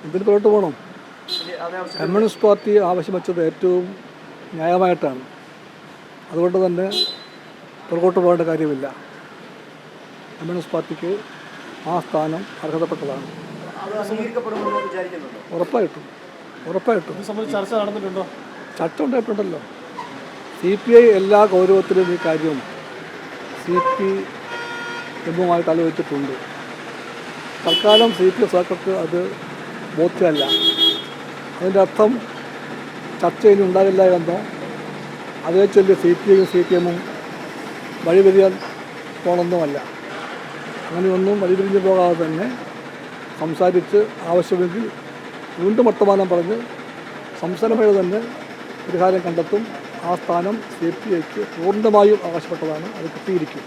ഇതിന് പുറകോട്ട് പോകണം. കമ്മ്യൂണിസ്റ്റ് പാർട്ടി ആവശ്യം വെച്ചത് ഏറ്റവും ന്യായമായിട്ടാണ്. അതുകൊണ്ട് തന്നെ പുറകോട്ട് പോകേണ്ട കാര്യമില്ല. കമ്മ്യൂണിസ്റ്റ് പാർട്ടിക്ക് ആ സ്ഥാനം അർഹതപ്പെട്ടതാണ്. ഉറപ്പായിട്ടും ചർച്ച നടന്നിട്ടുണ്ടോ? ചർച്ച ഉണ്ടായിട്ടുണ്ടല്ലോ. CPI എല്ലാ ഗൗരവത്തിലും ഈ കാര്യം CPM-ഉമായിട്ട് ആലോചിച്ചിട്ടുണ്ട്. തൽക്കാലം CPI സർക്കാർക്ക് അത് ബോധ്യമല്ല. അതിൻ്റെ അർത്ഥം ചർച്ച ഇനി ഉണ്ടാകില്ല എന്നോ അതേ ചൊല്ലി CPIയും CPM-ഉം വഴിപിരിയാൻ പോകണമെന്നുമല്ല. അങ്ങനെയൊന്നും വഴിപിരിഞ്ഞ് പോകാതെ തന്നെ സംസാരിച്ച് ആവശ്യമെങ്കിൽ വീണ്ടും വർത്തമാനം പറഞ്ഞ് സംസ്ഥാനമേഖല തന്നെ പരിഹാരം കണ്ടെത്തും. ആ സ്ഥാനം CPIക്ക് പൂർണ്ണമായും ആവശ്യപ്പെട്ടതാണ്. അത് കിട്ടിയിരിക്കും.